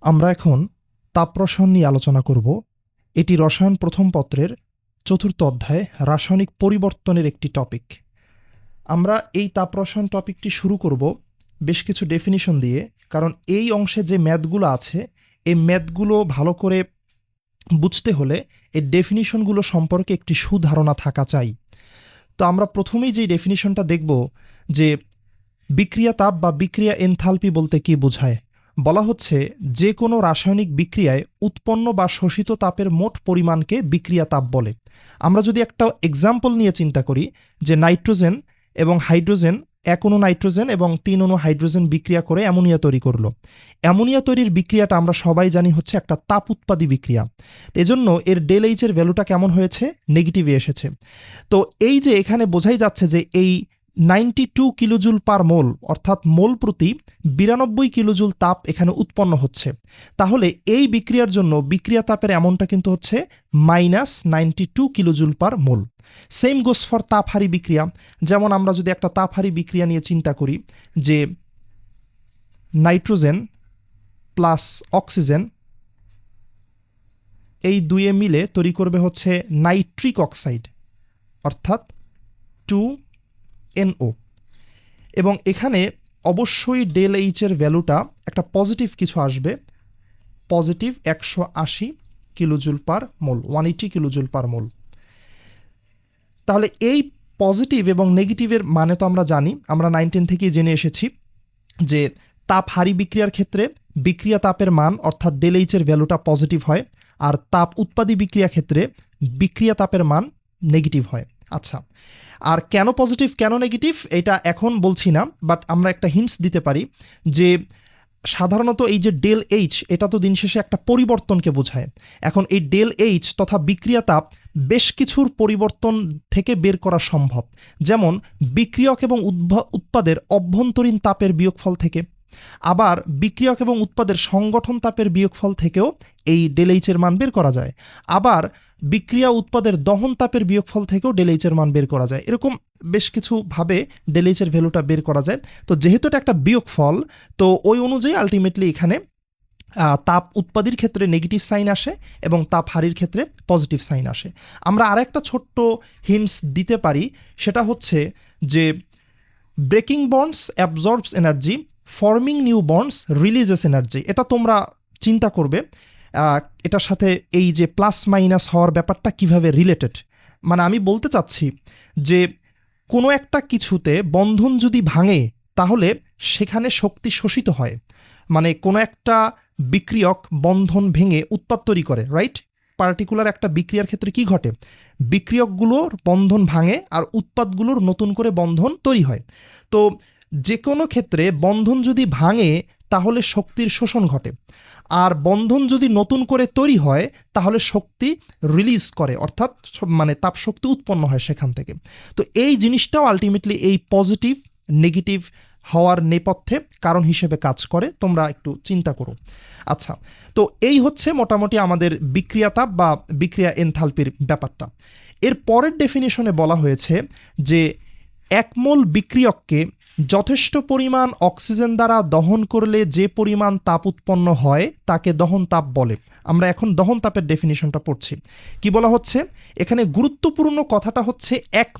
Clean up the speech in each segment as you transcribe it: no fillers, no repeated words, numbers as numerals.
আমরা এখন তাপ রসায়ন নিয়ে আলোচনা করব। এটি রসায়ন প্রথম পত্রের ৪র্থ অধ্যায় রাসায়নিক পরিবর্তনের একটি টপিক। আমরা এই তাপ রসায়ন টপিকটি শুরু করব বেশ কিছু ডেফিনিশন দিয়ে, কারণ এই অংশে যে ম্যাথগুলো আছে এই ম্যাথগুলো ভালো করে বুঝতে হলে এই ডেফিনিশনগুলো সম্পর্কে একটি সুধারণা থাকা চাই। তো আমরা প্রথমেই যে ডেফিনিশনটা দেখব যে বিক্রিয়া তাপ বা বিক্রিয়া এনথালপি বলতে কি বোঝায়। বলা হচ্ছে যে কোনো রাসায়নিক বিক্রিয়ায় উৎপন্ন বা শোষিত তাপের মোট পরিমাণকে বিক্রিয়া তাপ বলে। আমরা যদি একটা এক্সাম্পল নিয়ে চিন্তা করি যে নাইট্রোজেন এবং হাইড্রোজেন, ১ অণু নাইট্রোজেন এবং ৩ অণু হাইড্রোজেন বিক্রিয়া করে অ্যামোনিয়া তৈরি করলো। অ্যামোনিয়া তৈরির বিক্রিয়াটা আমরা সবাই জানি হচ্ছে একটা তাপ উৎপাদী বিক্রিয়া। এজন্য এর ΔH এর ভ্যালুটা কেমন হয়েছে? নেগেটিভে এসেছে। তো এই যে এখানে বোঝাই যাচ্ছে যে এই 92 কিলোজুল পার মোল অর্থাৎ মোল প্রতি 92 কিলোজুল তাপ এখানে উৎপন্ন হচ্ছে। তাহলে এই বিক্রিয়ার জন্য বিক্রিয়া তাপের অ্যামাউন্টটা কিন্তু হচ্ছে -92 kilojoule per mole. Same goes for তাপহারী বিক্রিয়া। যেমন আমরা যদি একটা তাপহারী বিক্রিয়া নিয়ে চিন্তা করি যে নাইট্রোজেন প্লাস অক্সিজেন এই দুয়ে মিলে তৈরি করবে হচ্ছে নাইট্রিক অক্সাইড অর্থাৎ 2NO, এবং এখানে অবশ্যই ΔH এর ভ্যালুটা একটা পজিটিভ কিছু আসবে, পজিটিভ 180 কিলোজুল পার মোল, 180 কিলোজুল পার মোল। তাহলে এই পজিটিভ এবং নেগেটিভের মানে তো আমরা জানি, আমরা 19 থেকেই জেনে এসেছি যে তাপহারী বিক্রিয়ার ক্ষেত্রে বিক্রিয়া তাপের মান অর্থাৎ ΔH এর ভ্যালুটা পজিটিভ হয়, আর তাপ উৎপাদী বিক্রিয়া ক্ষেত্রে বিক্রিয়া তাপের মান নেগেটিভ হয়। আচ্ছা, আর কেন পজিটিভ কেন নেগেটিভ এটা এখন বলছি না, বাট আমরা একটা হিন্টস দিতে পারি যে সাধারণত এই যে ΔH এটা তো দিন শেষে একটা পরিবর্তনকে বোঝায়। এখন এই ΔH তথা বিক্রিয়া তাপ বেশ কিছুর পরিবর্তন থেকে বের করা সম্ভব, যেমন বিক্রিয়ক এবং উৎপাদের অভ্যন্তরীণ তাপের বিয়োগফল থেকে, আবার বিক্রিয়ক এবং উৎপাদের সংগঠন তাপের বিয়োগফল থেকেও এই ΔH এর মান বের করা যায়, আবার বিক্রিয়া উৎপাদের দহন তাপের বিয়োগফল থেকেও ΔH এর মান বের করা যায়। এরকম বেশ কিছুভাবে ΔH এর ভ্যালুটা বের করা যায়। তো যেহেতু এটা একটা বিয়োগফল, তো ওই অনুযায়ী আলটিমেটলি এখানে তাপ উৎপাদীর ক্ষেত্রে নেগেটিভ সাইন আসে এবং তাপ হারির ক্ষেত্রে পজিটিভ সাইন আসে। আমরা আরেকটা ছোট্ট হিন্টস দিতে পারি, সেটা হচ্ছে যে breaking bonds absorbs energy, forming new bonds releases energy. এটা তোমরা চিন্তা করবে এটার সাথে এই যে প্লাস মাইনাস হওয়ার ব্যাপারটা কিভাবে রিলেটেড। মানে আমি বলতে চাচ্ছি যে কোনো একটা কিছুতে বন্ধন যদি ভাঙে তাহলে সেখানে শক্তি শোষিত হয়। মানে কোনো একটা বিক্রিয়ক বন্ধন ভেঙে উৎপাদ তৈরি করে, রাইট? পার্টিকুলার একটা বিক্রিয়ার ক্ষেত্রে কি ঘটে? বিক্রিয়কগুলোর বন্ধন ভাঙে আর উৎপাদগুলোর নতুন করে বন্ধন তৈরি হয়। তো যে কোনো ক্ষেত্রে বন্ধন যদি ভাঙে তাহলে শক্তির শোষণ ঘটে, আর বন্ধন যদি নতুন করে তৈরি হয় তাহলে শক্তি রিলিজ করে, অর্থাৎ মানে তাপ শক্তি উৎপন্ন হয় সেখান থেকে। তো এই জিনিসটাও আলটিমেটলি এই পজিটিভ নেগেটিভ হওয়ার নেপথ্যে কারণ হিসেবে কাজ করে, তোমরা একটু চিন্তা করো। আচ্ছা, তো এই হচ্ছে মোটামুটি আমাদের বিক্রিয়া তাপ বা বিক্রিয়া এনথালপির ব্যাপারটা। এর পরের ডেফিনেশনে বলা হয়েছে যে এক মোল বিক্রিয়ককে যথেষ্ট পরিমাণ অক্সিজেন দ্বারা দহন করলে যে পরিমাণ তাপ উৎপন্ন হয় তাকে দহন তাপ বলে। আমরা এখন দহন তাপের ডেফিনেশনটা পড়ছি। কি বলা হচ্ছে এখানে? গুরুত্বপূর্ণ কথাটা হচ্ছে এক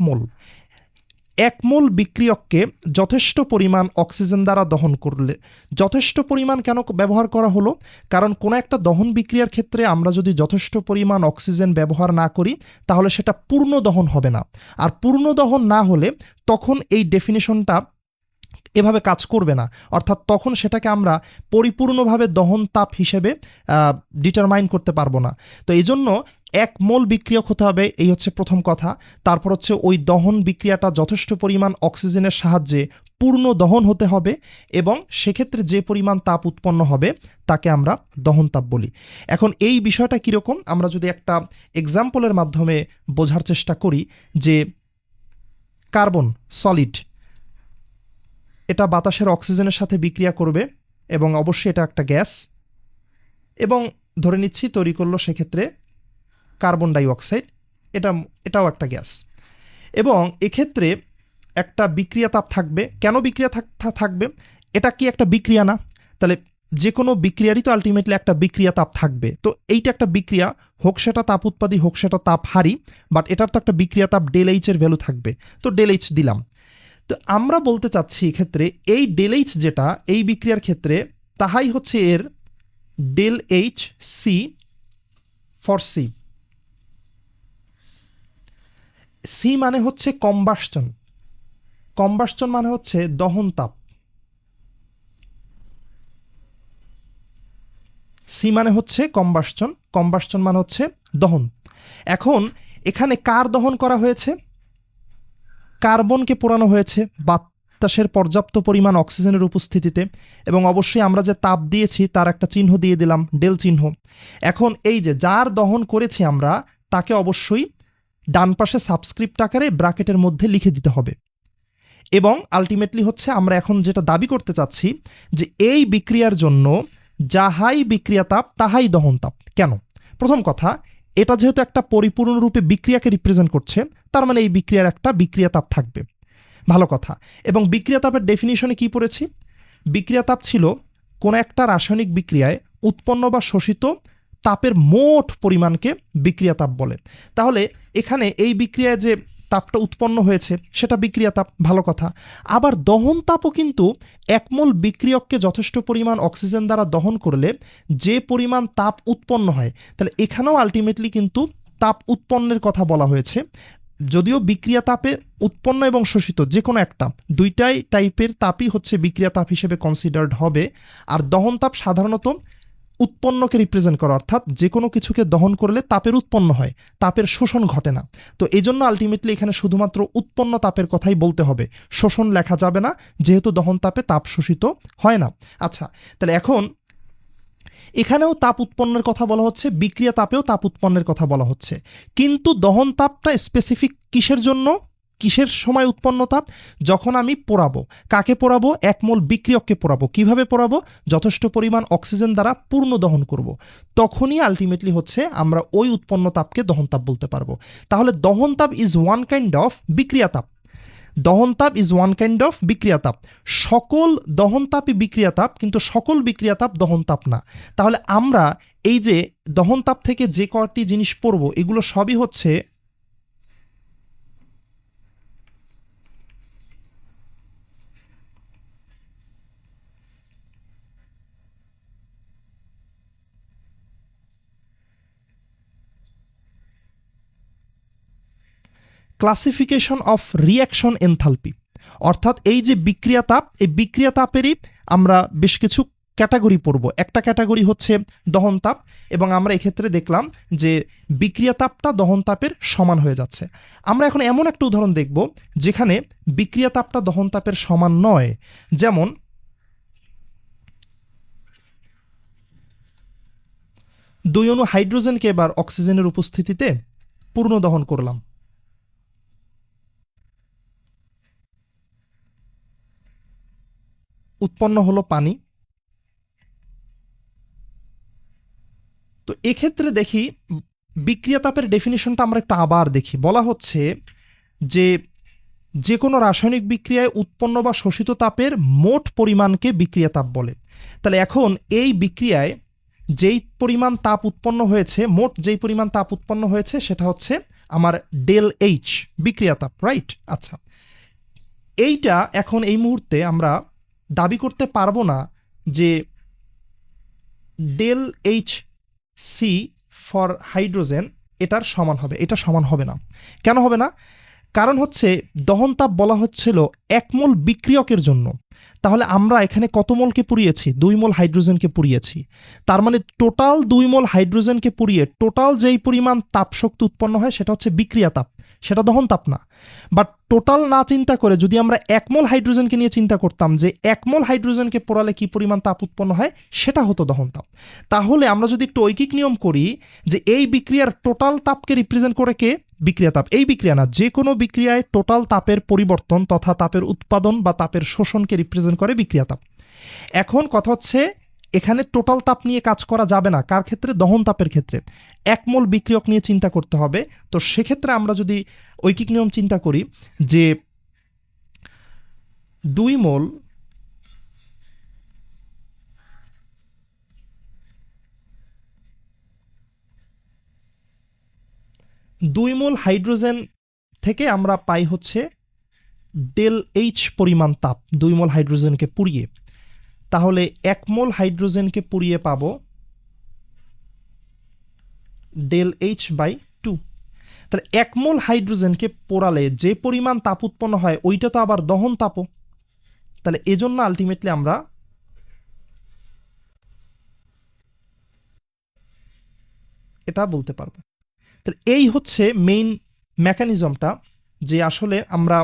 মোল বিক্রিয়ককে যথেষ্ট পরিমাণ অক্সিজেন দ্বারা দহন করলে। যথেষ্ট পরিমাণ কেন ব্যবহার করা হলো? কারণ কোনো একটা দহন বিক্রিয়ার ক্ষেত্রে আমরা যদি যথেষ্ট পরিমাণ অক্সিজেন ব্যবহার না করি তাহলে সেটা পূর্ণ দহন হবে না, আর পূর্ণ দহন না হলে তখন এই ডেফিনেশনটা এভাবে কাজ করবে না, অর্থাৎ তখন সেটাকে আমরা পরিপূর্ণভাবে দহন তাপ হিসেবে ডিটারমাইন করতে পারবো না। তো এই জন্য এক মোল বিক্রিয়ক হতে হবে, এই হচ্ছে প্রথম কথা। তারপর হচ্ছে ওই দহন বিক্রিয়াটা যথেষ্ট পরিমাণ অক্সিজেনের সাহায্যে পূর্ণ দহন হতে হবে, এবং সেক্ষেত্রে যে পরিমাণ তাপ উৎপন্ন হবে তাকে আমরা দহন তাপ বলি। এখন এই বিষয়টা কীরকম আমরা যদি একটা এক্সাম্পলের মাধ্যমে বোঝার চেষ্টা করি যে কার্বন সলিড এটা বাতাসের অক্সিজেনের সাথে বিক্রিয়া করবে এবং অবশ্যই এটা একটা গ্যাস, এবং ধরে নিচ্ছি তৈরি করলো সেক্ষেত্রে কার্বন ডাই অক্সাইড, এটাও একটা গ্যাস, এবং এক্ষেত্রে একটা বিক্রিয়া তাপ থাকবে। কেন বিক্রিয়া থাকবে? এটা কি একটা বিক্রিয়া না? তাহলে যে কোনো বিক্রিয়ারই তো আলটিমেটলি একটা বিক্রিয়া তাপ থাকবে। তো এইটা একটা বিক্রিয়া, হোক সেটা তাপ উৎপাদী হোক সেটা তাপ হারি, বাট এটার তো একটা বিক্রিয়া তাপ ডেল এইচ এর ভ্যালু থাকবে, তো ডেল এইচ দিলাম। তো আমরা বলতে চাচ্ছি এক্ষেত্রে এই ডেল এইচ যেটা এই বিক্রিয়ার ক্ষেত্রে, তাহাই হচ্ছে এর del H C for C. C মানে হচ্ছে কম্বাসচন, কম্বাসচন মানে হচ্ছে দহন তাপ, সি মানে হচ্ছে কম্বাসচন, কম্বাসচন মানে হচ্ছে দহন। এখন এখানে কার দহন করা হয়েছে? কার্বনকে পোড়ানো হয়েছে বাতাসের পর্যাপ্ত পরিমাণ অক্সিজেনের উপস্থিতিতে, এবং অবশ্যই আমরা যে তাপ দিয়েছি তার একটা চিহ্ন দিয়ে দিলাম, ডেল চিহ্ন। এখন এই যে যার দহন করেছি আমরা, তাকে অবশ্যই ডান পাশে সাবস্ক্রিপ্ট আকারে ব্র্যাকেটের মধ্যে লিখে দিতে হবে। এবং আলটিমেটলি হচ্ছে আমরা এখন যেটা দাবি করতে চাচ্ছি যে এই বিক্রিয়ার জন্য যাহাই বিক্রিয়া তাপ তাহাই দহন তাপ। কেন? প্রথম কথা, এটা যেহেতু একটা পরিপূর্ণরূপে বিক্রিয়াকে রিপ্রেজেন্ট করছে, তার মানে এই বিক্রিয়ার একটা বিক্রিয়া তাপ থাকবে। ভালো কথা। এবং বিক্রিয়া তাপের ডেফিনিশনে কি পড়েছি? বিক্রিয়া তাপ ছিল কোনো একটা রাসায়নিক বিক্রিয়ায় উৎপন্ন বা শোষিত তাপের মোট পরিমাণকে বিক্রিয়া তাপ বলে। তাহলে এখানে এই বিক্রিয়ায় যে তাপটা উৎপন্ন হয়েছে সেটা বিক্রিয়া তাপ, ভালো কথা। আবার দহন তাপও কিন্তু একমোল বিক্রিয়ককে যথেষ্ট পরিমাণ অক্সিজেন দ্বারা দহন করলে যে পরিমাণ তাপ উৎপন্ন হয়, তাহলে এখানেও আলটিমেটলি কিন্তু তাপ উৎপন্নের কথা বলা হয়েছে। যদিও বিক্রিয়া তাপে উৎপন্ন এবং শোষিত যে কোনো একটা, দুইটাই টাইপের তাপই হচ্ছে বিক্রিয়া তাপ হিসেবে কনসিডার্ড হবে। আর দহন তাপ সাধারণত উৎপন্নকে রিপ্রেজেন্ট করে, অর্থাৎ যে কোনো কিছুকে দহন করলে তাপের উৎপন্ন হয়, তাপের শোষণ ঘটে না। তো এই জন্য আলটিমেটলি এখানে শুধুমাত্র উৎপন্ন তাপের কথাই বলতে হবে, শোষণ লেখা যাবে না, যেহেতু দহন তাপে তাপ শোষিত হয় না। আচ্ছা, তাহলে এখন এখানেও তাপ উৎপন্নের কথা বলা হচ্ছে, বিক্রিয়া তাপেও তাপ উৎপন্নের কথা বলা হচ্ছে, কিন্তু দহন তাপটা স্পেসিফিক কিসের জন্য, কিসের সময় উৎপন্ন তাপ? যখন আমি পোড়াবো। কাকে পোড়াবো? একমোল বিক্রিয়ককে পোড়াবো। কিভাবে পোড়াবো? যথেষ্ট পরিমাণ অক্সিজেন দ্বারা পূর্ণ দহন করব। তখনই আলটিমেটলি হচ্ছে আমরা ওই উৎপন্ন তাপকে দহন তাপ বলতে পারবো। তাহলে দহন তাপ ইজ ওয়ান কাইন্ড অফ বিক্রিয়া তাপ। দহন তাপ ইজ ওয়ান কাইন্ড অফ বিক্রিয়া তাপ। সকল দহন তাপই বিক্রিয়া তাপ, কিন্তু সকল বিক্রিয়া তাপ দহন তাপ না। তাহলে আমরা এই যে দহন তাপ থেকে যে কয়টি জিনিস পড়ব, এগুলো সবই হচ্ছে ক্লাসিফিকেশন অফ রিঅ্যাকশন এনথালপি। অর্থাৎ এই যে বিক্রিয়া তাপ, এই বিক্রিয়া তাপেরই আমরা বেশ কিছু ক্যাটাগরি পড়ব। একটা ক্যাটাগরি হচ্ছে দহন তাপ, এবং আমরা এক্ষেত্রে দেখলাম যে বিক্রিয়া তাপটা দহন তাপের সমান হয়ে যাচ্ছে। আমরা এখন এমন একটা উদাহরণ দেখব যেখানে বিক্রিয়া তাপটা দহন তাপের সমান নয়। যেমন দুই অণু হাইড্রোজেনকে এবার অক্সিজেনের উপস্থিতিতে পূর্ণ দহন করলাম। উৎপন্ন হলো পানি। তো এক্ষেত্রে দেখি বিক্রিয়া তাপের ডেফিনিশনটা আমরা একটু আবার দেখি। বলা হচ্ছে যে যে কোনো রাসায়নিক বিক্রিয়ায় উৎপন্ন বা শোষিত তাপের মোট পরিমাণকে বিক্রিয়া তাপ বলে। তাহলে এখন এই বিক্রিয়ায় যেই পরিমাণ তাপ উৎপন্ন হয়েছে, মোট যেই পরিমাণ তাপ উৎপন্ন হয়েছে সেটা হচ্ছে আমার ডেল এইচ, বিক্রিয়া তাপ, রাইট? আচ্ছা, এইটা এখন এই মুহূর্তে আমরা দাবি করতে পারবো না যে del H C for hydrogen এটার সমান হবে। এটা সমান হবে না। কেন হবে না? কারণ হচ্ছে দহন তাপ বলা হচ্ছিল একমোল বিক্রিয়কের জন্য। তাহলে আমরা এখানে কত মোলকে পুড়িয়েছি? 2 মোল হাইড্রোজেনকে পুড়িয়েছি। তার মানে টোটাল 2 মোল হাইড্রোজেনকে পুড়িয়ে টোটাল যেই পরিমাণ তাপ শক্তি উৎপন্ন হয় সেটা হচ্ছে বিক্রিয়া তাপ, সেটা দহন তাপ না। বাট টোটাল না চিন্তা করে যদি আমরা 1 মোল হাইড্রোজেনকে নিয়ে চিন্তা করতাম যে 1 মোল হাইড্রোজেনকে পোড়ালে কি পরিমাণ তাপ উৎপন্ন হয়, সেটা হতো দহন তাপ। তাহলে আমরা যদি একটু ঐকিক নিয়ম করি যে এই বিক্রিয়ার টোটাল তাপকে রিপ্রেজেন্ট করে কে? বিক্রিয়া তাপ। এই বিক্রিয়া না, যে কোনো বিক্রিয়ায় টোটাল তাপের পরিবর্তন তথা তাপের উৎপাদন বা তাপের শোষণকে রিপ্রেজেন্ট করে বিক্রিয়া তাপ। এখন কথা হচ্ছে এখানে টোটাল তাপ নিয়ে কাজ করা যাবে না। কার ক্ষেত্রে? দহন তাপের ক্ষেত্রে। 1 মোল বিক্রিয়ক নিয়ে চিন্তা করতে হবে। তো সেক্ষেত্রে আমরা যদি ঐকিক নিয়ম চিন্তা করি যে 2 মোল 2 মোল হাইড্রোজেন থেকে আমরা পাই হচ্ছে ডেল এইচ পরিমাণ তাপ 2 মোল হাইড্রোজেনকে পুড়িয়ে। তাহলে 1 মোল হাইড্রোজেনকে পুড়িয়ে পাবো ডেল এইচ বাই 2। তাহলে 1 মোল হাইড্রোজেনকে পোড়ালে যে পরিমাণ তাপ উৎপন্ন হয় ওইটা তো আবার দহন তাপও। তাহলে এজন্য আলটিমেটলি আমরা এটা বলতে পারবো। তাহলে এই হচ্ছে মেইন মেকানিজমটা, যে আসলে আমরা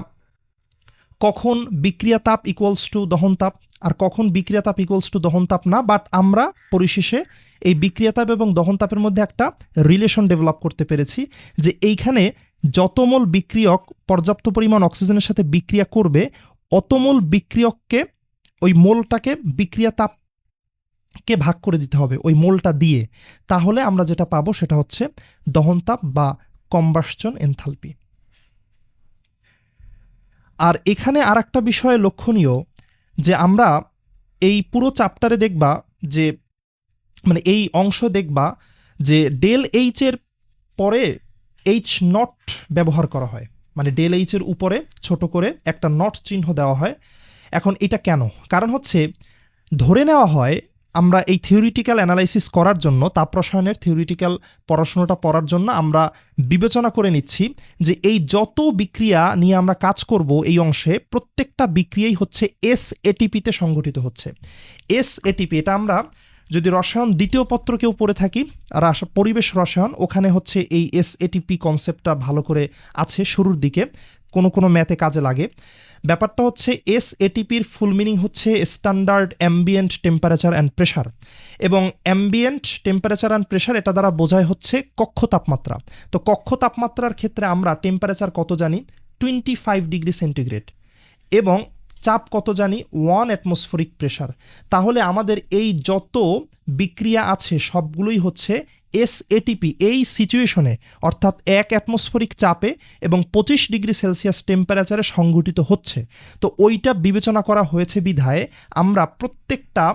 কখন বিক্রিয়া তাপ ইকুয়ালস টু দহন তাপ আর কখন বিক্রিয়া তাপ ইকুয়ালস টু দহন তাপ না, বাট আমরা পরিশেষে এই বিক্রিয়া তাপ এবং দহন তাপের মধ্যে একটা রিলেশন ডেভেলপ করতে পেরেছি, যে এইখানে যত মোল বিক্রিয়ক পর্যাপ্ত পরিমাণ অক্সিজেনের সাথে বিক্রিয়া করবে অত মোল বিক্রিয়ককে ওই মোলটাকে বিক্রিয়া তাপকে ভাগ করে দিতে হবে ওই মোলটা দিয়ে। তাহলে আমরা যেটা পাবো সেটা হচ্ছে দহন তাপ বা কম্বাসশন এনথালপি। আর এখানে আর একটা বিষয় লক্ষণীয়, যে আমরা এই পুরো চ্যাপ্টারে দেখবা যে মানে এই অংশ দেখবা যে ডেল এইচ এর পরে এইচ নট ব্যবহার করা হয়, মানে ডেল এইচ এর উপরে ছোট করে একটা নট চিহ্ন দেওয়া হয়। এখন এটা কেন? কারণ হচ্ছে ধরে নেওয়া হয় আমরা এই থিওরিটিক্যাল অ্যানালাইসিস করার জন্য, তাপ রসায়নের থিওরিটিক্যাল পড়াশোনাটা পড়ার জন্য আমরা বিবেচনা করে নিচ্ছি যে এই যত বিক্রিয়া নিয়ে আমরা কাজ করব এই অংশে প্রত্যেকটা বিক্রিয়াই হচ্ছে এস এটিপিতে সংঘটিত হচ্ছে। এস এটিপি এটা আমরা যদি রসায়ন দ্বিতীয় পত্র কেউ পড়ে থাকি, পরিবেশ রসায়ন, ওখানে হচ্ছে এই এস এটিপি কনসেপ্টটা ভালো করে আছে শুরুর দিকে, কোনো কোনো ম্যাথে কাজে লাগে। ব্যাপারটা হচ্ছে এস এটিপির ফুল মিনিং হচ্ছে standard ambient temperature and pressure, এবং অ্যাম্বিয়েন্ট টেম্পারেচার অ্যান্ড প্রেশার এটা দ্বারা বোঝায় হচ্ছে কক্ষ তাপমাত্রা। তো কক্ষ তাপমাত্রার ক্ষেত্রে আমরা টেম্পারেচার কত জানি? 25 ডিগ্রি সেন্টিগ্রেড, এবং চাপ কত জানি? 1 অ্যাটমসফেরিক প্রেশার। তাহলে আমাদের এই যত বিক্রিয়া আছে সবগুলোই হচ্ছে এস এটিপি এই সিচুয়েশনে, অর্থাৎ 1 অ্যাটমসফেরিক চাপে এবং 25 ডিগ্রি সেলসিয়াস টেম্পারেচারে সংঘটিত হচ্ছে। তো ওইটা বিবেচনা করা হয়েছে বিধায় আমরা প্রত্যেকটা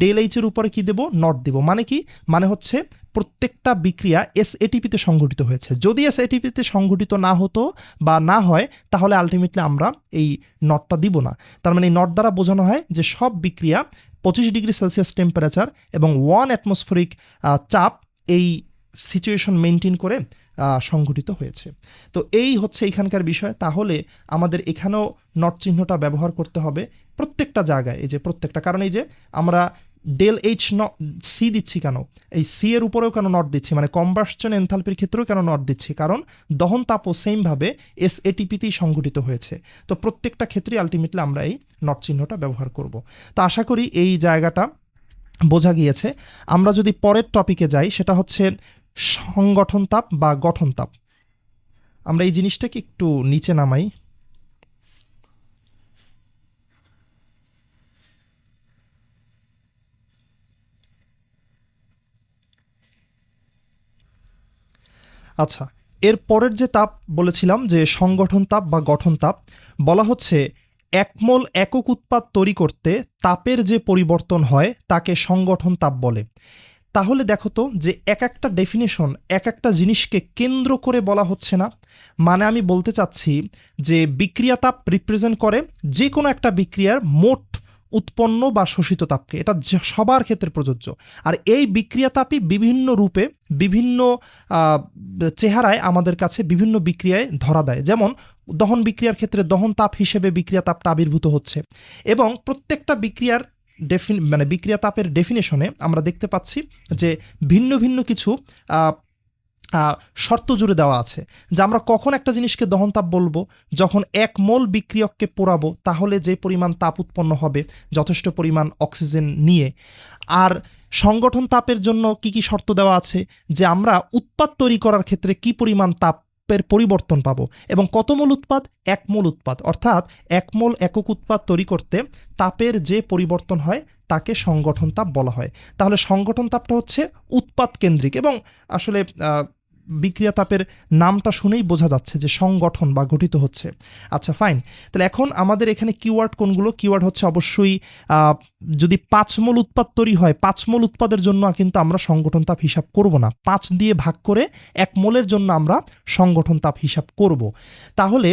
ডেল এইচের উপরে কি দেব? নট দেব। মানে কি? মানে হচ্ছে প্রত্যেকটা বিক্রিয়া এস এটিপিতে সংঘটিত হয়েছে। যদি এস এটিপিতে সংঘটিত না হতো বা না হয় তাহলে আলটিমেটলি আমরা এই নটটা দিব না। তার মানে এই নট দ্বারা বোঝানো হয় যে সব বিক্রিয়া 25 ডিগ্রি সেলসিয়াস টেম্পারেচার এবং 1 অ্যাটমসফেরিক চাপ এই সিচুয়েশন মেনটেন করে সংঘটিত হয়েছে। তো এই হচ্ছে এখানকার বিষয়। তাহলে আমাদের এখানেও নট চিহ্নটা ব্যবহার করতে হবে প্রত্যেকটা জায়গায়, এই যে প্রত্যেকটা, কারণ এই যে আমরা ডেল এইচ সি দিচ্ছি কেন, এই সি এর উপরেও কেন নট দিচ্ছি, মানে কম্বাসশন এনথালপির ক্ষেত্রেও কেন নট দিচ্ছি, কারণ দহন তাপও সেমভাবে এস এটিপিতেই সংঘটিত হয়েছে। তো প্রত্যেকটা ক্ষেত্রে আলটিমেটলি আমরা এই নট চিহ্নটা ব্যবহার করব। তো আশা করি এই জায়গাটা বোঝা গিয়েছে। আমরা যদি পরের টপিকে যাই, সেটা হচ্ছে সংগঠন তাপ বা গঠন তাপ। আমরা এই জিনিসটাকে একটু নিচে নামাই। আচ্ছা, এর পরের যে তাপ বলেছিলাম যে সংগঠন তাপ বা গঠন তাপ, বলা হচ্ছে 1 মোল একক উৎপাদ তৈরি করতে তাপের যে পরিবর্তন হয় তাকে সংগঠন তাপ বলে। তাহলে দেখো তো যে এক একটা ডেফিনেশন এক একটা জিনিসকে কেন্দ্র করে বলা হচ্ছে না। মানে আমি বলতে চাচ্ছি যে বিক্রিয়া তাপ রিপ্রেজেন্ট করে যে কোনো একটা বিক্রিয়ার মোট উৎপন্ন বা শোষিত তাপকে, এটা সবার ক্ষেত্রে প্রযোজ্য। আর এই বিক্রিয়া তাপই বিভিন্ন রূপে বিভিন্ন চেহারায় আমাদের কাছে বিভিন্ন বিক্রিয়ায় ধরা দেয়। যেমন দহন বিক্রিয়ার ক্ষেত্রে দহন তাপ হিসেবে বিক্রিয়া তাপটা আবির্ভূত হচ্ছে, এবং প্রত্যেকটা বিক্রিয়ার মানে বিক্রিয়া তাপের ডেফিনেশনে আমরা দেখতে পাচ্ছি যে ভিন্ন ভিন্ন কিছু শর্ত জুড়ে দেওয়া আছে, যে আমরা কখন একটা জিনিসকে দহন তাপ বলবো, যখন 1 মোল বিক্রিয়ককে পোড়াবো তাহলে যে পরিমাণ তাপ উৎপন্ন হবে যথেষ্ট পরিমাণ অক্সিজেন নিয়ে। আর সংগঠন তাপের জন্য কি কি শর্ত দেওয়া আছে, যে আমরা উৎপাদ তৈরি করার ক্ষেত্রে কি পরিমাণ তাপের পরিবর্তন পাবো, এবং কত মোল উৎপাদ? 1 মোল উৎপাদ, অর্থাৎ 1 মোল একক উৎপাদ তৈরি করতে তাপের যে পরিবর্তন হয় তাকে সংগঠন তাপ বলা হয়। তাহলে সংগঠন তাপটা হচ্ছে উৎপাদ কেন্দ্রিক, এবং আসলে বিক্রিয়া তাপের নামটা শুনেই বোঝা যাচ্ছে যে সংগঠন বা গঠিত হচ্ছে। আচ্ছা ফাইন, তাহলে এখন আমাদের এখানে কিওয়ার্ড কোনগুলো? কিওয়ার্ড হচ্ছে অবশ্যই যদি 5 মোল উৎপাদ তৈরি হয়, 5 মোল উৎপাদের জন্য কিন্তু আমরা সংগঠন তাপ হিসাব করব না, 5 দিয়ে ভাগ করে 1 মোলের জন্য আমরা সংগঠন তাপ হিসাব করব। তাহলে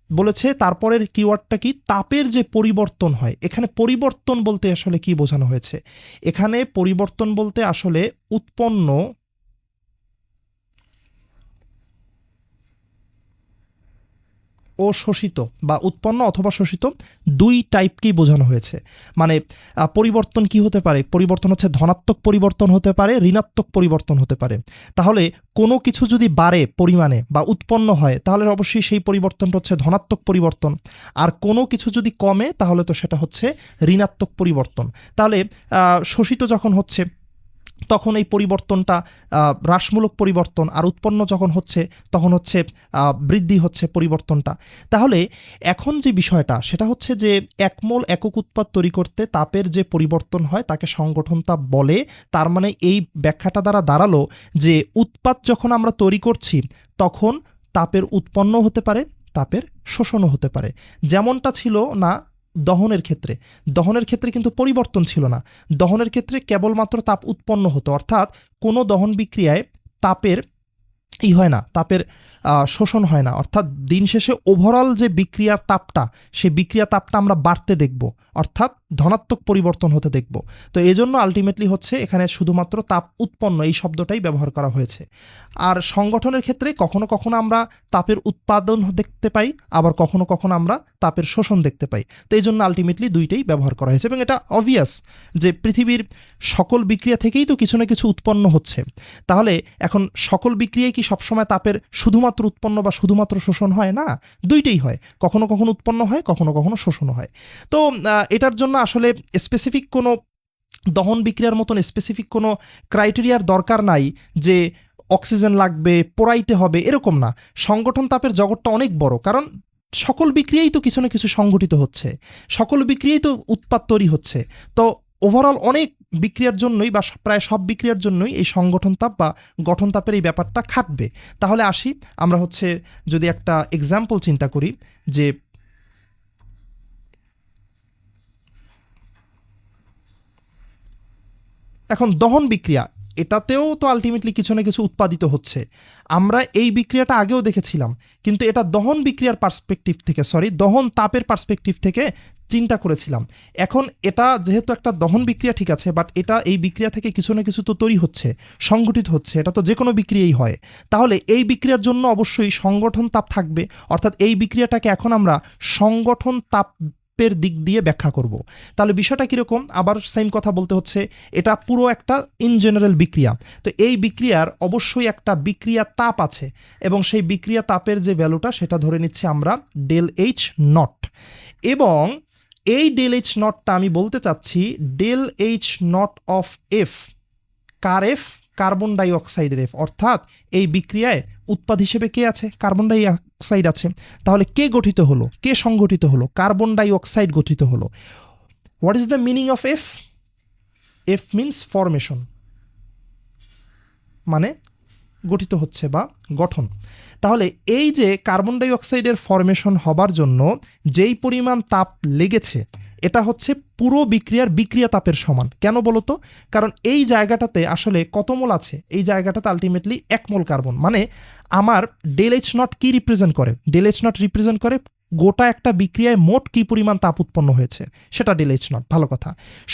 বলেছে তারপরের কিওয়ার্ডটা কি? তাপের যে পরিবর্তন হয়। এখানে পরিবর্তন বলতে আসলে কি বোঝানো হয়েছে? এখানে পরিবর্তন বলতে আসলে উৎপন্ন ও শোষিত বা উৎপন্ন অথবা শোষিত দুই টাইপকেই বোঝানো হয়েছে। মানে পরিবর্তন কি হতে পারে? পরিবর্তন হচ্ছে ধনাত্মক পরিবর্তন হতে পারে, ঋণাত্মক পরিবর্তন হতে পারে। তাহলে কোনো কিছু যদি বাড়ে পরিমাণে বা উৎপন্ন হয় তাহলে অবশ্যই সেই পরিবর্তনটা হচ্ছে ধনাত্মক পরিবর্তন, আর কোনো কিছু যদি কমে তাহলে তো সেটা হচ্ছে ঋণাত্মক পরিবর্তন। তাহলে শোষিত যখন হচ্ছে তখন এই পরিবর্তনটা হ্রাসমূলক পরিবর্তন, আর উৎপন্ন যখন হচ্ছে তখন হচ্ছে বৃদ্ধি হচ্ছে পরিবর্তনটা। তাহলে এখন যে বিষয়টা সেটা হচ্ছে যে 1 মোল একক উৎপাদ তৈরি করতে তাপের যে পরিবর্তন হয় তাকে সংগঠন তাপ বলে। তার মানে এই ব্যাখ্যাটা দ্বারা দাঁড়ালো যে উৎপাদ যখন আমরা তৈরি করছি তখন তাপের উৎপন্ন হতে পারে, তাপের শোষণও হতে পারে। যেমনটা ছিল না দহনের ক্ষেত্রে। দহনের ক্ষেত্রে কিন্তু পরিবর্তন ছিল না, দহনের ক্ষেত্রে কেবলমাত্র তাপ উৎপন্ন হতো, অর্থাৎ কোনো দহন বিক্রিয়ায় তাপের হয় না, তাপের শোষণ হয় না। অর্থাৎ দিন শেষে ওভারঅল যে বিক্রিয়ার তাপটা, সেই বিক্রিয়া তাপটা আমরা বাড়তে দেখব, অর্থাৎ ধনাত্মক পরিবর্তন হতে দেখব। তো এই জন্য আলটিমেটলি হচ্ছে এখানে শুধুমাত্র তাপ উৎপন্ন এই শব্দটাই ব্যবহার করা হয়েছে। আর সংগঠনের ক্ষেত্রে কখনো কখনো আমরা তাপের উৎপাদন দেখতে পাই, আবার কখনো কখনো আমরা তাপের শোষণ দেখতে পাই। তো এই জন্য আলটিমেটলি দুইটাই ব্যবহার করা হয়েছে। এবং এটা অবভিয়াস যে পৃথিবীর সকল বিক্রিয়া থেকেই তো কিছু না কিছু উৎপন্ন হচ্ছে। তাহলে এখন সকল বিক্রিয়ায় কি সবসময় তাপের শুধুমাত্র উৎপন্ন বা শুধুমাত্র শোষণ হয়? না, দুইটাই হয়। কখনো কখনো উৎপন্ন হয়, কখনো কখনো শোষণ হয়। তো এটার জন্য আসলে স্পেসিফিক কোনো দহন বিক্রিয়ার মতন স্পেসিফিক কোনো ক্রাইটেরিয়ার দরকার নাই যে অক্সিজেন লাগবে, পোড়াইতে হবে, এরকম না। সংগঠন তাপের জগৎটা অনেক বড়, কারণ সকল বিক্রিয়াই তো কিছু না কিছু সংগঠিত হচ্ছে, সকল বিক্রিয়াই তো উৎপাদ তৈরি হচ্ছে। তো ওভারঅল অনেক বিক্রিয়ার জন্যই বা প্রায় সব বিক্রিয়ার জন্যই এই সংগঠন তাপ বা গঠন তাপের এই ব্যাপারটা খাটবে। তাহলে আসি আমরা হচ্ছে যদি একটা এক্সাম্পল চিন্তা করি, যে এখন দহন বিক্রিয়া, এটাতেও তো আলটিমেটলি কিছু না কিছু উৎপাদিত হচ্ছে। আমরা এই বিক্রিয়াটা আগেও দেখেছিলাম, কিন্তু এটা দহন বিক্রিয়ার পার্সপেক্টিভ থেকে, দহন তাপের পার্সপেক্টিভ থেকে চিন্তা করেছিলাম। এখন এটা যেহেতু একটা দহন বিক্রিয়া ঠিক আছে, বাট এটা এই বিক্রিয়া থেকে কিছু না কিছু তো তৈরি হচ্ছে, সংগঠিত হচ্ছে। এটা তো যে কোনো বিক্রিয়াই হয়। তাহলে এই বিক্রিয়ার জন্য অবশ্যই সংগঠন তাপ থাকবে, অর্থাৎ এই বিক্রিয়াটাকে এখন আমরা সংগঠন তাপের দিক দিয়ে ব্যাখ্যা করব। তাহলে বিষয়টা কীরকম? আবার সেম কথা বলতে হচ্ছে, এটা পুরো একটা ইন জেনারেল বিক্রিয়া। তো এই বিক্রিয়ার অবশ্যই একটা বিক্রিয়া তাপ আছে, এবং সেই বিক্রিয়া তাপের যে ভ্যালুটা সেটা ধরে নিচ্ছি আমরা ডেল এইচ নট। এবং এই ডেল এইচ নটটা আমি বলতে চাচ্ছি del H nought of F. কার এফ? কার্বন ডাই অক্সাইডের এফ। অর্থাৎ এই বিক্রিয়ায় উৎপাদ হিসেবে কে আছে? কার্বন ডাই অক্সাইড আছে। তাহলে কে গঠিত হলো, কে সংগঠিত হলো? কার্বন ডাই অক্সাইড গঠিত হলো। What is the meaning of F? F means formation, মানে গঠিত হচ্ছে বা গঠন। তাহলে এই যে কার্বন ডাই অক্সাইডের ফরমেশন হবার জন্য যেই পরিমাণ তাপ লেগেছে, এটা হচ্ছে পুরো বিক্রিয়ার বিক্রিয়া তাপের সমান। কেন বলো তো? কারণ এই জায়গাটাতে আসলে কত মোল আছে? এই জায়গাটাতে আলটিমেটলি 1 মোল কার্বন। মানে আমার ডেল এইচ নট কি রিপ্রেজেন্ট করে? ডেল এইচ নট রিপ্রেজেন্ট করে গোটা একটা বিক্রিয়ায় মোট কি পরিমাণ তাপ উৎপন্ন হয়েছে, সেটা ডেল এইচ নট। ভালো কথা।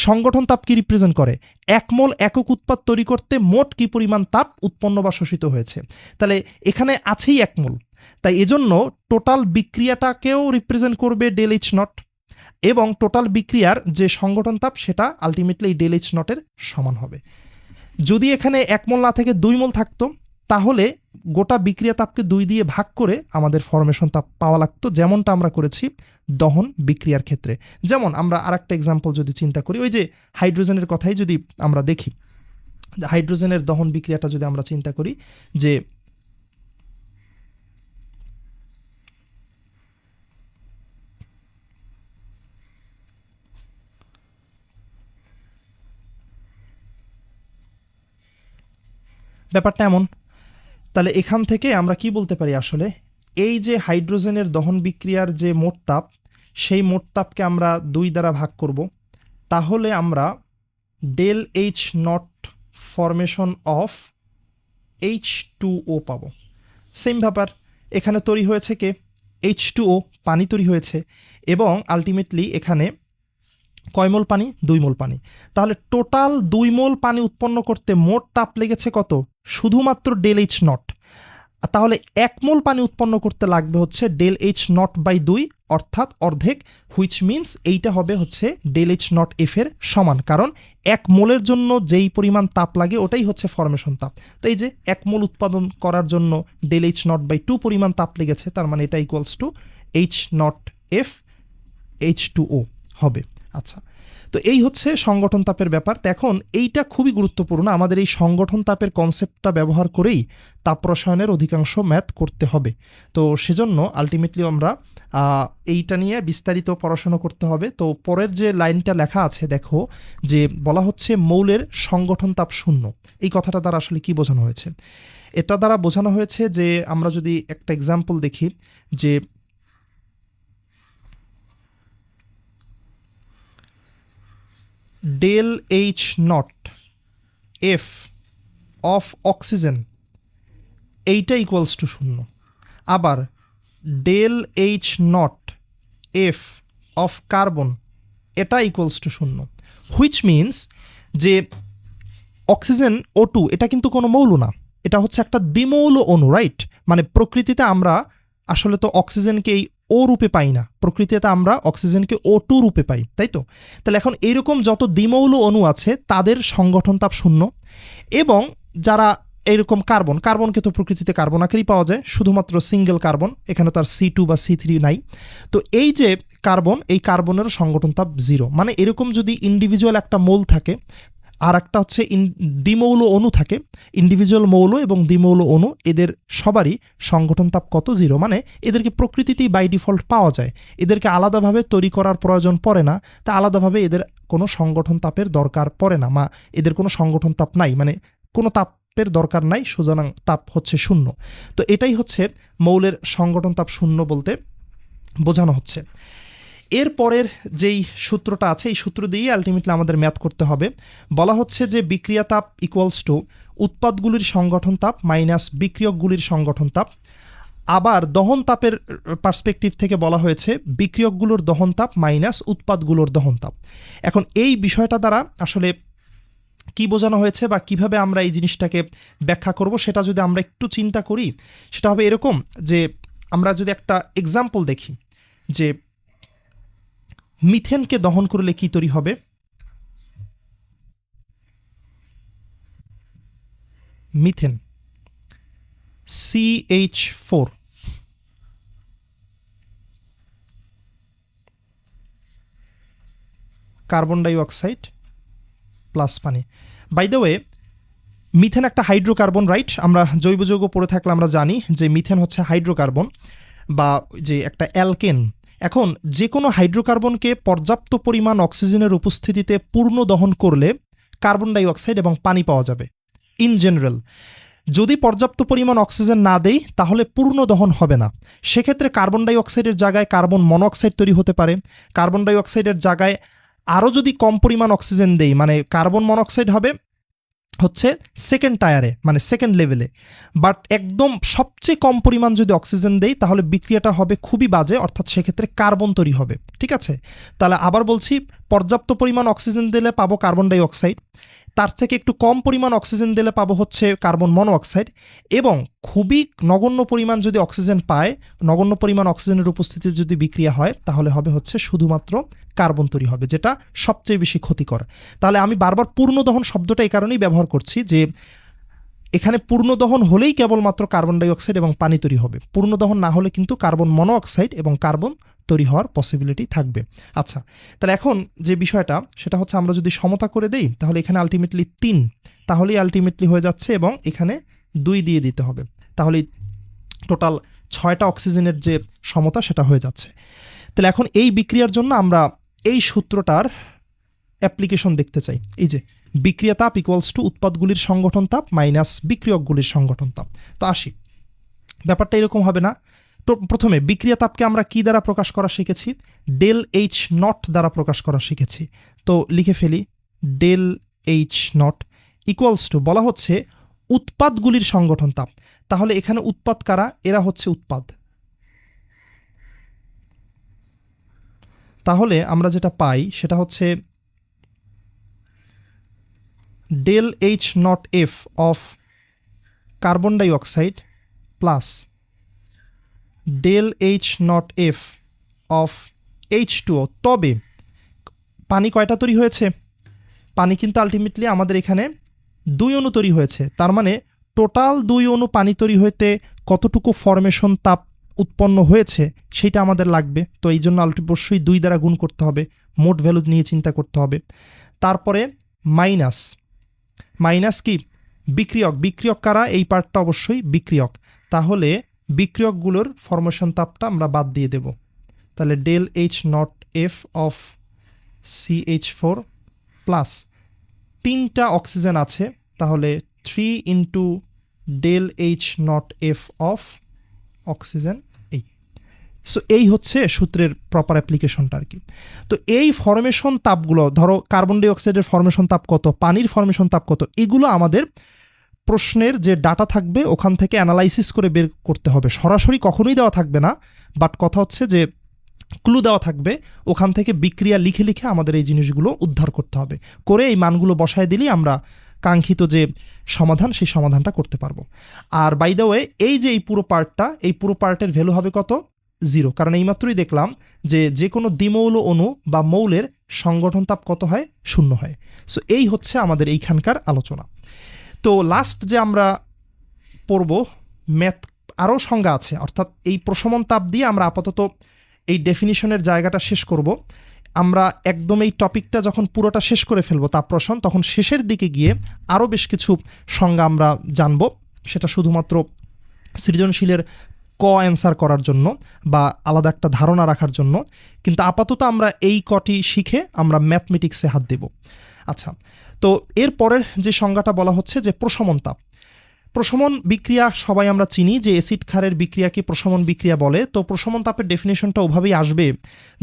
সংগঠন তাপ কি রিপ্রেজেন্ট করে? 1 মোল একক উৎপাদ তৈরি করতে মোট কি পরিমাণ তাপ উৎপন্ন বা শোষিত হয়েছে। তাহলে এখানে আছেই 1 মোল, তাই এজন্য টোটাল বিক্রিয়াটাকেও রিপ্রেজেন্ট করবে ডেল এইচ নট, এবং টোটাল বিক্রিয়ার যে সংগঠন তাপ সেটা আলটিমেটলি ডেল এইচ নটের সমান হবে। যদি এখানে 1 মোল না থেকে 2 মোল থাকতো, তাহলে গোটা বিক্রিয়া তাপকে 2 দিয়ে ভাগ করে আমাদের ফরমেশন তাপ পাওয়া লাগতো, যেমনটা আমরা করেছি দহন বিক্রিয়ার ক্ষেত্রে। যেমন আমরা আরেকটা এক্সাম্পল যদি চিন্তা করি, ওই যে হাইড্রোজেনের কথাই যদি আমরা দেখি, হাইড্রোজেনের দহন বিক্রিয়াটা যদি আমরা চিন্তা করি, যে ব্যাপারটা এমন, তাহলে এখান থেকে আমরা কি বলতে পারি আসলে এই যে হাইড্রোজেনের দহন বিক্রিয়ার যে মোট তাপ সেই মোট তাপকে আমরা 2 দ্বারা ভাগ করব, তাহলে আমরা del H naught formation of H2O পাবো। সেম ব্যাপার, এখানে তৈরি হয়েছে কে H2O, পানি তৈরি হয়েছে, এবং আলটিমেটলি এখানে কয় মোল পানি? 2 মোল পানি। তাহলে টোটাল 2 মোল পানি উৎপন্ন করতে মোট তাপ লেগেছে কত? শুধুমাত্র ডেল এইচ নট। তাহলে 1 মোল পানি উৎপন্ন করতে লাগবে হচ্ছে ডেল এইচ নট বাই 2, অর্থাৎ অর্ধেক, হুইচ মিনস এইটা হবে হচ্ছে ডেল এইচ নট এফ এর সমান, কারণ 1 মোলের জন্য যেই পরিমাণ তাপ লাগে ওটাই হচ্ছে ফরমেশন তাপ। তো এই যে 1 মোল উৎপাদন করার জন্য ডেল এইচ নট বাই 2 পরিমাণ তাপ লেগেছে, তার মানে এটা equals two H naught F H2O হবে। আচ্ছা, তো এই হচ্ছে সংগঠন তাপের ব্যাপার। তো এখন এইটা খুবই গুরুত্বপূর্ণ, আমাদের এই সংগঠন তাপের কনসেপ্টটা ব্যবহার করেই তাপ রসায়নের অধিকাংশ ম্যাথ করতে হবে। তো সেজন্য আলটিমেটলি আমরা এইটা নিয়ে বিস্তারিত পড়াশোনা করতে হবে। তো পরের যে লাইনটা লেখা আছে দেখো, যে বলা হচ্ছে মৌলের সংগঠন তাপ শূন্য। এই কথাটা দ্বারা আসলে কি বোঝানো হয়েছে? এটা দ্বারা বোঝানো হয়েছে যে আমরা যদি একটা এক্সাম্পল দেখি, যে del H naught F of oxygen এইটা ইকুয়ালস টু শূন্য, আবার del H naught F of carbon এটা ইকুয়ালস টু শূন্য, হুইচ মিনস যে অক্সিজেন O2 এটা কিন্তু কোনো মৌল না, এটা হচ্ছে একটা দ্বিমৌল অণু, রাইট? মানে প্রকৃতিতে আমরা আসলে তো অক্সিজেনকে এই ও রূপে পাই না, প্রকৃতিতে আমরা অক্সিজেনকে O2 রূপে পাই, তাই তো? তাহলে এখন এইরকম যত দ্বিমৌল অণু আছে তাদের সংগঠন তাপ শূন্য, এবং যারা এইরকম কার্বনকে তো প্রকৃতিতে কার্বন আকারেই পাওয়া যায়, শুধুমাত্র সিঙ্গেল কার্বন, এখানে তো আর C2 বা C3 নাই। তো এই যে কার্বন, এই কার্বনের সংগঠন তাপ 0। মানে এরকম যদি ইন্ডিভিজুয়াল একটা মৌল থাকে আর একটা হচ্ছে দ্বিমৌল অণু থাকে, ইন্ডিভিজুয়াল মৌল এবং দ্বিমৌল অণু এদের সবারই সংগঠন তাপ কত? 0। মানে এদেরকে প্রকৃতিতেই বাই ডিফল্ট পাওয়া যায়, এদেরকে আলাদাভাবে তৈরি করার প্রয়োজন পড়ে না, তা আলাদাভাবে এদের কোনো সংগঠন তাপের দরকার পড়ে না, এদের কোনো সংগঠন তাপ নাই, মানে কোনো তাপের দরকার নাই, সুতরাং তাপ হচ্ছে শূন্য। তো এটাই হচ্ছে মৌলের সংগঠন তাপ শূন্য বলতে বোঝানো হচ্ছে। এর পরের যেই সূত্রটা আছে এই সূত্র দিয়ে আলটিমেটলি আমাদের ম্যাথ করতে হবে। বলা হচ্ছে যে বিক্রিয়া তাপ ইকুয়ালস টু উৎপাদগুলির সংগঠন তাপ মাইনাস বিক্রিয়কগুলির সংগঠন তাপ। আবার দহন তাপের পার্সপেক্টিভ থেকে বলা হয়েছে বিক্রিয়কগুলোর দহন তাপ মাইনাস উৎপাদগুলোর দহন তাপ। এখন এই বিষয়টা দ্বারা আসলে কি বোঝানো হয়েছে বা কিভাবে আমরা এই জিনিসটাকে ব্যাখ্যা করব সেটা যদি আমরা একটু চিন্তা করি, সেটা হবে এরকম যে আমরা যদি একটা এক্সাম্পল দেখি, যে মিথেনকে দহন করলে কি তৈরি হবে? Methane CH4, carbon die oxide plus পানি। বাই দ্য ওয়ে, মিথেন একটা হাইড্রোকার্বন, রাইট? আমরা জৈব যৌগ পড়ে থাকলে আমরা জানি যে মিথেন হচ্ছে হাইড্রোকার্বন বা যে একটা অ্যালকেন। এখন যে কোনো হাইড্রোকার্বনকে পর্যাপ্ত পরিমাণ অক্সিজেনের উপস্থিতিতে পূর্ণ দহন করলে কার্বন ডাই অক্সাইড এবং পানি পাওয়া যাবে ইন জেনারেল। যদি পর্যাপ্ত পরিমাণ অক্সিজেন না দেই তাহলে পূর্ণ দহন হবে না, সেক্ষেত্রে কার্বন ডাই অক্সাইডের জায়গায় কার্বন মনোঅক্সাইড তৈরি হতে পারে। কার্বন ডাই অক্সাইডের জায়গায় আরও যদি কম পরিমাণ অক্সিজেন দেই, মানে কার্বন মনোঅক্সাইড হবে হচ্ছে সেকেন্ড টায়ারে, মানে সেকেন্ড লেভেলে। বাট একদম সবচেয়ে কম পরিমাণ যদি অক্সিজেন দেই তাহলে বিক্রিয়াটা হবে খুবই বাজে, অর্থাৎ সেক্ষেত্রে কার্বন তৈরি হবে। ঠিক আছে, তাহলে আবার বলছি, পর্যাপ্ত পরিমাণ অক্সিজেন দিলে পাবো কার্বন ডাই অক্সাইড, তার থেকে একটু কম পরিমাণ অক্সিজেন দিলে পাবো হচ্ছে কার্বন মনোঅক্সাইড, এবং খুবই নগণ্য পরিমাণ যদি অক্সিজেন পায়, নগণ্য পরিমাণ অক্সিজেনের উপস্থিতিতে যদি বিক্রিয়া হয় তাহলে হবে হচ্ছে শুধুমাত্র কার্বন তৈরি হবে, যেটা সবচেয়ে বেশি ক্ষতিকর। তাহলে আমি বারবার পূর্ণদহন শব্দটা এই কারণেই ব্যবহার করছি যে এখানে পূর্ণদহন হলেই কেবলমাত্র কার্বন ডাই অক্সাইড এবং পানি তৈরি হবে, পূর্ণদহন না হলে কিন্তু কার্বন মনোঅক্সাইড এবং কার্বন তৈরি হওয়ার পসিবিলিটি থাকবে। আচ্ছা, তাহলে এখন যে বিষয়টা সেটা হচ্ছে আমরা যদি সমতা করে দেই তাহলে এখানে আলটিমেটলি 3, তাহলেই আলটিমেটলি হয়ে যাচ্ছে, এবং এখানে 2 দিয়ে দিতে হবে, তাহলে টোটাল 6টা অক্সিজেনের যে সমতা সেটা হয়ে যাচ্ছে। তাহলে এখন এই বিক্রিয়ার জন্য আমরা এই সূত্রটার অ্যাপ্লিকেশন দেখতে চাই। এই যে বিক্রিয়া তাপ ইকুয়ালস টু উৎপাদগুলির সংগঠন তাপ মাইনাস বিক্রিয়কগুলির সংগঠন তাপ। তো আসি, ব্যাপারটা এরকম হবে না। তো প্রথমে বিক্রিয়া তাপকে আমরা কি দ্বারা প্রকাশ করা শিখেছি? ডেল এইচ নট দ্বারা প্রকাশ করা শিখেছি। তো লিখে ফেলি, del H naught equals to, বলা হচ্ছে উৎপাদগুলির সংগঠন তাপ। তাহলে এখানে উৎপাদ কারা? এরা হচ্ছে উৎপাদ। তাহলে আমরা যেটা পাই সেটা হচ্ছে del H naught F of carbon dioxide plus del H naught F of H2O। তবে পানি কয়টা তৈরি হয়েছে? পানি কিন্তু আলটিমেটলি আমাদের এখানে 2 অণু তৈরি হয়েছে। তার মানে টোটাল 2 অণু পানি তৈরি হইতে কতটুকু ফরমেশন তাপ উৎপন্ন হয়েছে সেইটা আমাদের লাগবে। তো এই জন্য অবশ্যই 2 দ্বারা গুণ করতে হবে, মোট ভ্যালু নিয়ে চিন্তা করতে হবে। তারপরে মাইনাস, মাইনাস কি? বিক্রিয়ক। বিক্রিয়ক কারা? এই পার্টটা অবশ্যই বিক্রিয়ক। তাহলে বিক্রিয়কগুলোর ফরমেশন তাপটা আমরা বাদ দিয়ে দেব। তাহলে del H naught F of CH4 plus 3টা অক্সিজেন আছে, তাহলে 3 into del H naught F of oxygen. So এই হচ্ছে সূত্রের প্রপার অ্যাপ্লিকেশনটা আর কি। তো এই ফরমেশন তাপগুলো, ধরো কার্বন ডাইঅক্সাইডের ফরমেশন তাপ কত, পানির ফরমেশন তাপ কত, এগুলো আমাদের প্রশ্নের যে ডাটা থাকবে ওখান থেকে অ্যানালাইসিস করে বের করতে হবে। সরাসরি কখনোই দেওয়া থাকবে না, বাট কথা হচ্ছে যে ক্লু দেওয়া থাকবে, ওখান থেকে বিক্রিয়া লিখে লিখে আমাদের এই জিনিসগুলো উদ্ধার করতে হবে। করে এই মানগুলো বসায় দিলেই আমরা কাঙ্ক্ষিত যে সমাধান, সেই সমাধানটা করতে পারবো। আর বাই দ্য ওয়ে, এই যে এই পুরো পার্টটা, এই পুরো পার্টের ভ্যালু হবে কত? 0। কারণ এইমাত্রই দেখলাম যে কোনো দ্বিমৌল অণু বা মৌলের সংগঠন তাপ কত হয়? 0 হয়। সো এই হচ্ছে আমাদের এইখানকার আলোচনা। তো লাস্ট যে আমরা পড়ব ম্যাথ, আরও সংজ্ঞা আছে, অর্থাৎ এই প্রশমন তাপ দিয়ে আমরা আপাতত এই ডেফিনিশনের জায়গাটা শেষ করব। আমরা একদম এই টপিকটা যখন পুরোটা শেষ করে ফেলবো তাপ প্রশমন, তখন শেষের দিকে গিয়ে আরও বেশ কিছু সংজ্ঞা আমরা জানব। সেটা শুধুমাত্র সৃজনশীলের অ্যান্সার করার জন্য বা আলাদা একটা ধারণা রাখার জন্য। কিন্তু আপাতত আমরা এই কটি শিখে আমরা ম্যাথমেটিক্সে হাত দেব। আচ্ছা, তো এর পরের যে সংজ্ঞাটা বলা হচ্ছে যে প্রশমন তাপ। প্রশমন বিক্রিয়া সবাই আমরা চিনি যে অ্যাসিড ক্ষারের বিক্রিয়াকে প্রশমন বিক্রিয়া বলে। তো প্রশমন তাপের ডেফিনেশনটা ওভাবেই আসবে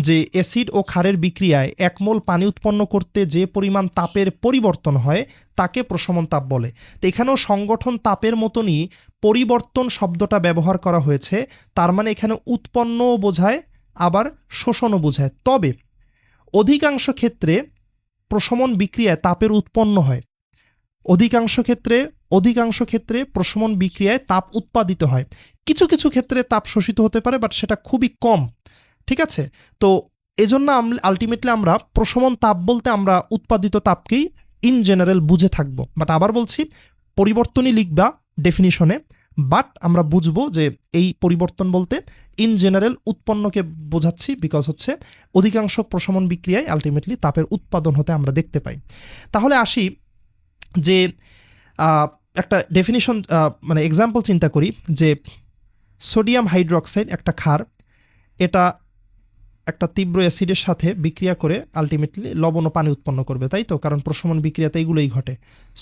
যে অ্যাসিড ও ক্ষারের বিক্রিয়ায় 1 মোল পানি উৎপন্ন করতে যে পরিমাণ তাপের পরিবর্তন হয় তাকে প্রশমন তাপ বলে। তো এখানেও সংগঠন তাপের মতনই পরিবর্তন শব্দটা ব্যবহার করা হয়েছে। তার মানে এখানে উৎপন্নও বোঝায় আবার শোষণও বোঝায়। তবে অধিকাংশ ক্ষেত্রে প্রশমন বিক্রিয়ায় তাপের উৎপন্ন হয়, অধিকাংশ ক্ষেত্রে প্রশমন বিক্রিয়ায় তাপ উৎপাদিত হয়। কিছু কিছু ক্ষেত্রে তাপ শোষিত হতে পারে, বাট সেটা খুবই কম। ঠিক আছে? তো এজন্য আলটিমেটলি আমরা প্রশমন তাপ বলতে আমরা উৎপাদিত তাপকেই ইন জেনারেল বুঝে থাকবো। বাট আবার বলছি, পরিবর্তনই লিখবা ডেফিনিশনে, বাট আমরা বুঝবো যে এই পরিবর্তন বলতে ইন জেনারেল উৎপন্নকে বোঝাচ্ছি, বিকজ হচ্ছে অধিকাংশ প্রশমন বিক্রিয়ায় আলটিমেটলি তাপের উৎপাদন হতে আমরা দেখতে পাই। তাহলে আসি যে একটা ডেফিনিশন, মানে এক্সাম্পল চিন্তা করি যে সোডিয়াম হাইড্রোক্সাইড একটা ক্ষার, এটা একটা তীব্র অ্যাসিডের সাথে বিক্রিয়া করে আলটিমেটলি লবণ ও পানি উৎপন্ন করবে, তাই তো? কারণ প্রশমন বিক্রিয়াতে এগুলোই ঘটে,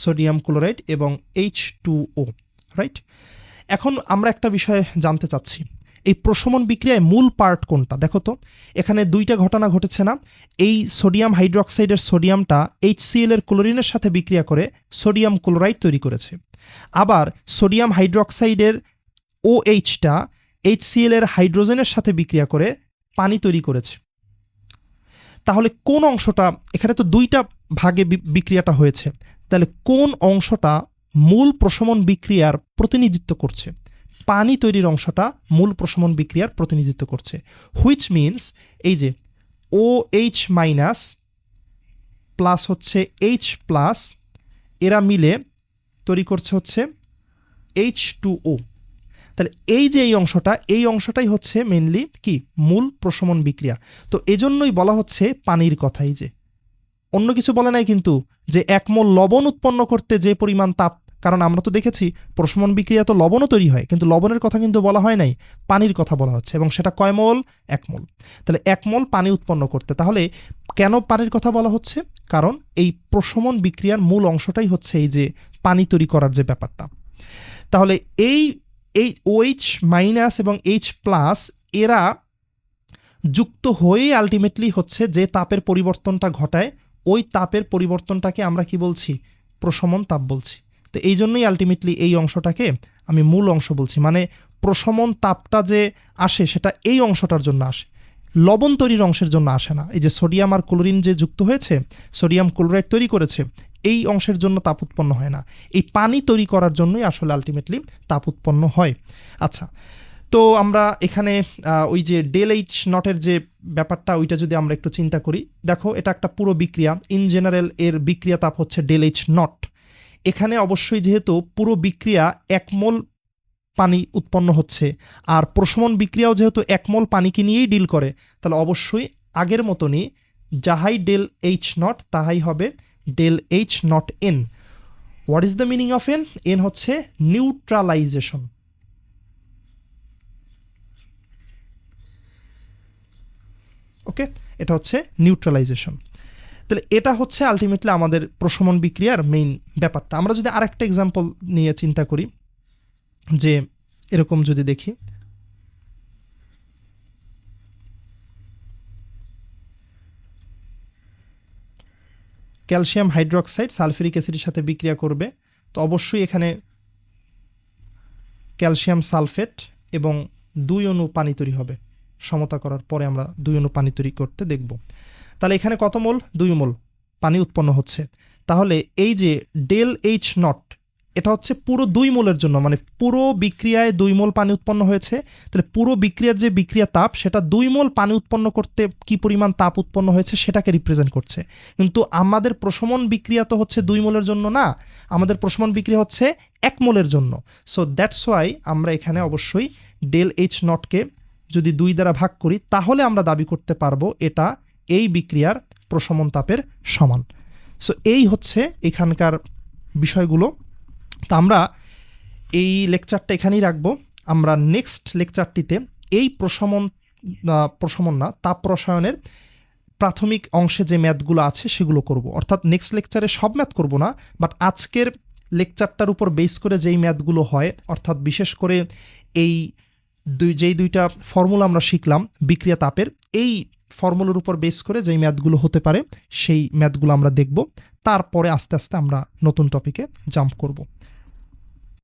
সোডিয়াম ক্লোরাইড এবং H2O, রাইট? এখন আমরা একটা বিষয় জানতে চাচ্ছি, এই প্রশমন বিক্রিয়ায় মূল পার্ট কোনটা? দেখো তো, এখানে 2টা ঘটনা ঘটেছে না? এই সোডিয়াম হাইড্রোক্সাইডের সোডিয়ামটা HCl এর ক্লোরিনের সাথে বিক্রিয়া করে সোডিয়াম ক্লোরাইড তৈরি করেছে। আবার সোডিয়াম হাইড্রোক্সাইডের OHটা HCl এর হাইড্রোজেনের সাথে বিক্রিয়া করে পানি তৈরি করেছে। তাহলে কোন অংশটা, এখানে তো 2টা ভাগে বিক্রিয়াটা হয়েছে, তাহলে কোন অংশটা মূল প্রশমন বিক্রিয়ার প্রতিনিধিত্ব করছে? পানি তৈরির অংশটা মূল প্রশমন বিক্রিয়ার প্রতিনিধিত্ব করছে। হুইচ মিনস এই যে OH মাইনাস প্লাস হচ্ছে H প্লাস, এরা মিলে তৈরি করছে হচ্ছে H2O। তাহলে এই যে এই অংশটাই হচ্ছে মেনলি কি? মূল প্রশমন বিক্রিয়া। তো এজন্যই বলা হচ্ছে পানির কথা। এই যে অন্য কিছু বলে নাই কিন্তু, যে 1 মোল লবণ উৎপন্ন করতে যে পরিমাণ তাপ, কারণ আমরা তো দেখেছি প্রশমন বিক্রিয়া তো লবণও তৈরি হয়, কিন্তু লবণের কথা কিন্তু বলা হয় নাই, পানির কথা বলা হচ্ছে, এবং সেটা কয় মোল? 1 মোল। তাহলে 1 মোল পানি উৎপন্ন করতে, তাহলে কেন পানির কথা বলা হচ্ছে? কারণ এই প্রশমন বিক্রিয়ার মূল অংশটাই হচ্ছে এই যে পানি তৈরি করার যে ব্যাপারটা। তাহলে এই OH মাইনাস এবং H প্লাস এরা যুক্ত হয়েই আলটিমেটলি হচ্ছে যে তাপের পরিবর্তনটা ঘটায়, ওই তাপের পরিবর্তনটাকে আমরা কি বলছি? প্রশমন তাপ বলছি। তো এই জন্যই আলটিমেটলি এই অংশটাকে আমি মূল অংশ বলছি, মানে প্রশমন তাপটা যে আসে সেটা এই অংশটার জন্য আসে, লবণ তৈরির অংশের জন্য আসে না। এই যে সোডিয়াম আর ক্লোরিন যে যুক্ত হয়েছে, সোডিয়াম ক্লোরাইড তৈরি করেছে, এই অংশের জন্য তাপ উৎপন্ন হয় না, এই পানি তৈরি করার জন্যই আসলে আলটিমেটলি তাপ উৎপন্ন হয়। আচ্ছা, তো আমরা এখানে ওই যে ডেল এইচ নটের যে ব্যাপারটা ওইটা যদি আমরা একটু চিন্তা করি, দেখো এটা একটা পুরো বিক্রিয়া, ইন জেনারেল এর বিক্রিয়া তাপ হচ্ছে ডেল এইচ নট। এখানে অবশ্যই যেহেতু পুরো বিক্রিয়া 1 মোল পানি উৎপন্ন হচ্ছে, আর প্রশমন বিক্রিয়াও যেহেতু 1 মোল পানিকে নিয়েই ডিল করে, তাহলে অবশ্যই আগের মতনই যাহাই ডেল এইচ নট তাহাই হবে del H not N. What is the meaning of N? N হচ্ছে নিউট্রালাইজেশন। ওকে, এটা হচ্ছে নিউট্রালাইজেশন। তাহলে এটা হচ্ছে আলটিমেটলি আমাদের প্রশমন বিক্রিয়ার মেইন ব্যাপারটা। আমরা যদি আরেকটা এক্সাম্পল নিয়ে চিন্তা করি, যে এরকম যদি দেখি, ক্যালসিয়াম হাইড্রোক্সাইড সালফিউরিক অ্যাসিডের সাথে বিক্রিয়া করবে, তো অবশ্যই এখানে ক্যালসিয়াম সালফেট এবং 2 অণু পানি তৈরি হবে। সমতা করার পরে আমরা 2 অণু পানি তৈরি করতে দেখব। তাহলে এখানে কত মোল? 2 মোল পানি উৎপন্ন হচ্ছে। তাহলে এই যে ডেল এইচ নট, এটা হচ্ছে পুরো 2 মোলের জন্য, মানে পুরো বিক্রিয়ায় 2 মোল পানি উৎপন্ন হয়েছে। তাহলে পুরো বিক্রিয়ার যে বিক্রিয়া তাপ, সেটা 2 মোল পানি উৎপন্ন করতে কি পরিমাণ তাপ উৎপন্ন হয়েছে সেটাকে রিপ্রেজেন্ট করছে। কিন্তু আমাদের প্রশমন বিক্রিয়া তো হচ্ছে 2 মোলের জন্য না, আমাদের প্রশমন বিক্রিয়া হচ্ছে 1 মোলের জন্য। সো দ্যাটস ওয়াই আমরা এখানে অবশ্যই ডেল এইচ নটকে যদি 2 দ্বারা ভাগ করি, তাহলে আমরা দাবি করতে পারবো এটা এই বিক্রিয়ার প্রশমন তাপের সমান। সো এই হচ্ছে এখানকার বিষয়গুলো। তা আমরা এই লেকচারটা এখানেই রাখবো। আমরা নেক্সট লেকচারটিতে এই প্রশমন না, তাপ রসায়নের প্রাথমিক অংশে যে ম্যাথগুলো আছে সেগুলো করব। অর্থাৎ নেক্সট লেকচারে সব ম্যাথ করব না, বাট আজকের লেকচারটার উপর বেস করে যেই ম্যাথগুলো হয়, অর্থাৎ বিশেষ করে এই যেই 2টা ফর্মুলা আমরা শিখলাম বিক্রিয়া তাপের, এই ফর্মুলার উপর বেস করে যেই ম্যাথগুলো হতে পারে সেই ম্যাথগুলো আমরা দেখব। তারপরে আস্তে আস্তে আমরা নতুন টপিকে জাম্প করব।